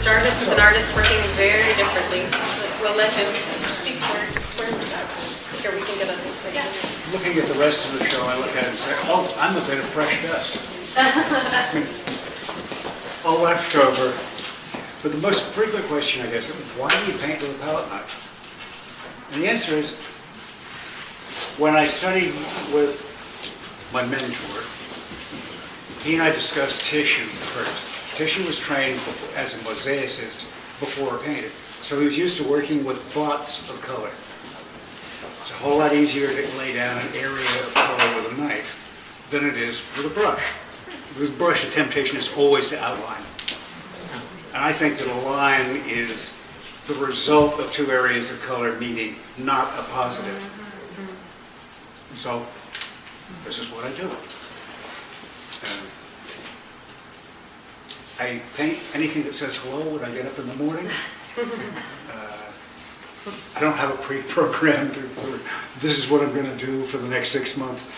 Jarvis is an artist working very differently. We'll let him speak for himself. Here, we can get a second. Yeah. Looking at the rest of the show, I look at it and say, oh, I'm a bit of fresh dust. All left over. But the most frequent question I get is, why do you paint with a palette knife? And the answer is, when I studied with my mentor, he and I discussed tissue first. Tissue was trained as a mosaicist before a painter. So he was used to working with blots of color. It's a whole lot easier to lay down an area of color with a knife than it is with a brush. With a brush, the temptation is always to outline. And I think that a line is the result of two areas of color meeting, not a positive. So this is what I do. I paint anything that says hello when I get up in the morning. I don't have a pre-programmed, this is what I'm going to do for the next 6 months.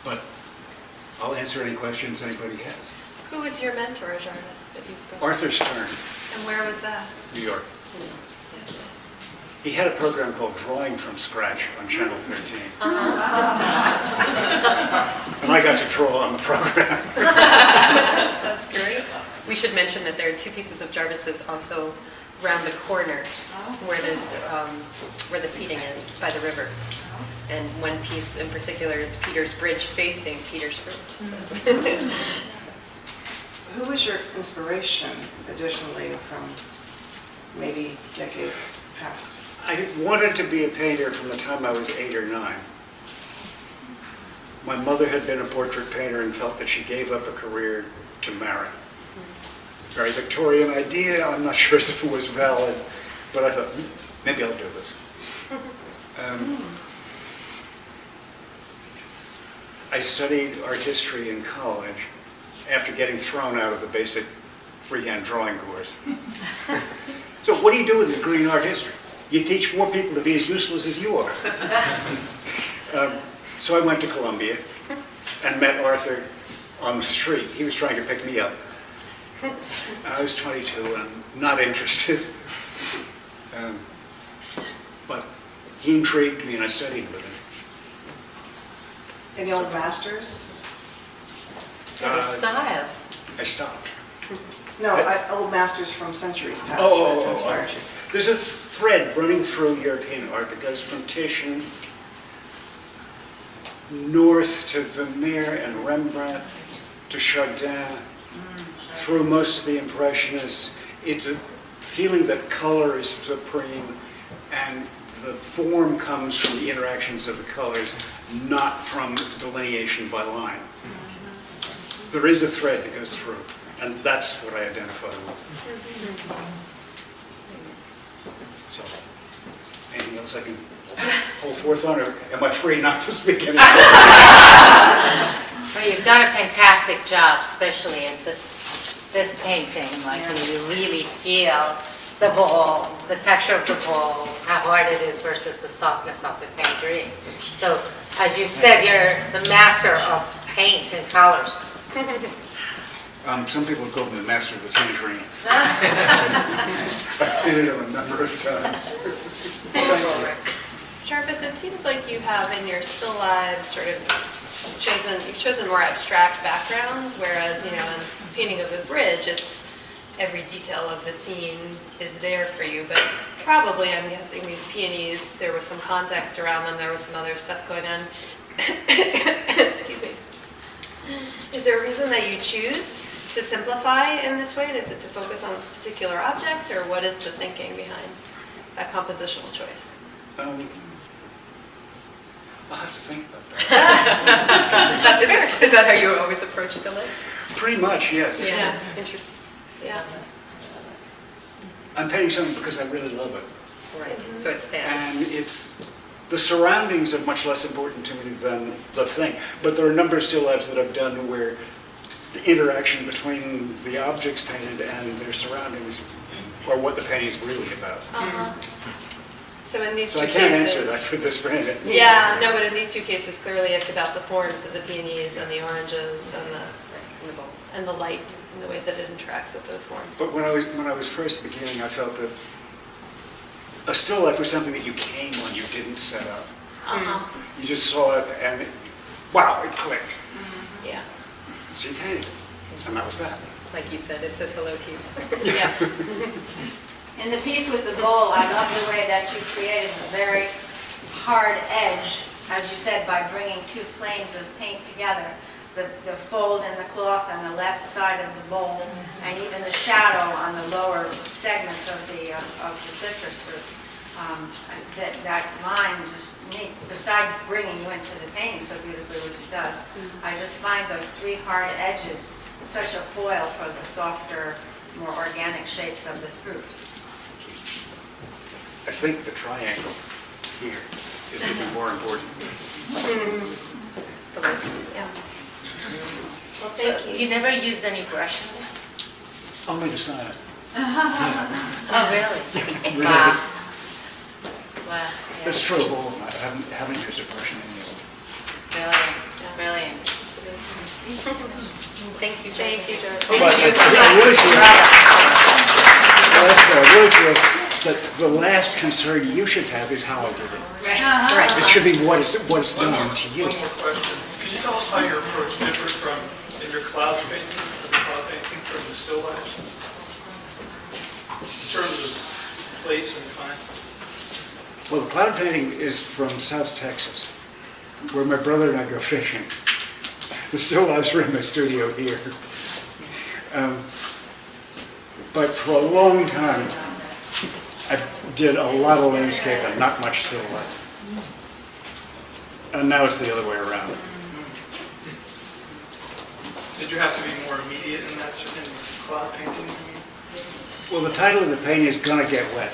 But I'll answer any questions anybody has. Who was your mentor, Jarvis, that you spoke? Arthur Stern. And where was that? New York. Yes. He had a program called Drawing from Scratch on Channel 13. And I got to draw on the program. That's great. We should mention that there are two pieces of Jarvis's also around the corner where the seating is by the river. And one piece in particular is Peter's Bridge facing Peter's Bridge. So. Who was your inspiration, additionally, from maybe decades past? I wanted to be a painter from the time I was 8 or 9. My mother had been a portrait painter and felt that she gave up a career to marry. Very Victorian idea. I'm not sure if it was valid, but I thought, maybe I'll do this. I studied art history in college after getting thrown out of the basic freehand drawing course. So what do you do with a degree in art history? You teach more people to be as useless as you are. So I went to Columbia and met Arthur on the street. He was trying to pick me up. I was 22 and not interested. But he intrigued me and I studied with him. Any old masters? Style. I stopped. No, old masters from centuries past Oh, that inspired you. There's a thread running through European art that goes from Titian north to Vermeer and Rembrandt to Chardin, through most of the Impressionists. It's a feeling that color is supreme and the form comes from the interactions of the colors, not from delineation by line. There is a thread that goes through, and that's what I identify with. So, anything else I can hold forth on, or am I free not to speak anymore? Well, you've done a fantastic job, especially in this painting. Like, you really feel the ball, the texture of the ball, how hard it is versus the softness of the painterly. So, as you said, you're the master of paint and colors. Some people call me the master of the tangerine. I've painted him a number of times. Jarvis, it seems like you have in your still lives sort of you've chosen more abstract backgrounds, whereas, in painting of the bridge, it's every detail of the scene is there for you, but probably, I'm guessing, these peonies, there was some context around them, there was some other stuff going on. Excuse me. Is there a reason that you choose to simplify in this way? Is it to focus on this particular object, or what is the thinking behind that compositional choice? I'll have to think about that. That's fair. Is that how you always approach the life? Pretty much, yes. Yeah, interesting. Yeah. I'm painting something because I really love it. Right. So it stands. And the surroundings are much less important to me than the thing. But there are a number of still lifes that I've done where the interaction between the objects painted and their surroundings are what the painting is really about. So in these So two I can't cases, answer that for this painting. Yeah, no, but in these two cases, clearly it's about the forms of the peonies and the oranges and the bowl. and the light and the way that it interacts with those forms. But when I was first beginning, I felt that a still life was something that you came when you didn't set up. Uh-huh. You just saw it and wow, it clicked. Yeah. So you painted it, and that was that. Like you said, it says hello to you. Yeah. In the piece with the bowl, I love the way that you created a very hard edge, as you said, by bringing two planes of paint together. The fold in the cloth on the left side of the bowl, and even the shadow on the lower segments of the citrus fruit. That line just, besides bringing you into the painting so beautifully, which it does, I just find those three hard edges such a foil for the softer, more organic shapes of the fruit. I think the triangle here is even more important. Yeah. Well, So thank you. you never used any brush in this? Only to sign it. Oh, really? Really. Wow. Wow. Yeah. It's true, well, I haven't used a brush in any of them. Brilliant. Thank you, Jane. Thank you, Joe. But I really feel that the last concern you should have is how I did it. Right. It should be what it's done to you. One more question. Can you tell us how your approach differs from, in your cloud painting, from the still lifes? In terms of place and time? Well, the cloud painting is from South Texas, where my brother and I go fishing. The still lifes are in my studio here. But for a long time, I did a lot of landscape and not much still life. And now it's the other way around. Did you have to be more immediate in that, in cloud painting? Well, the title of the painting is Gonna Get Wet.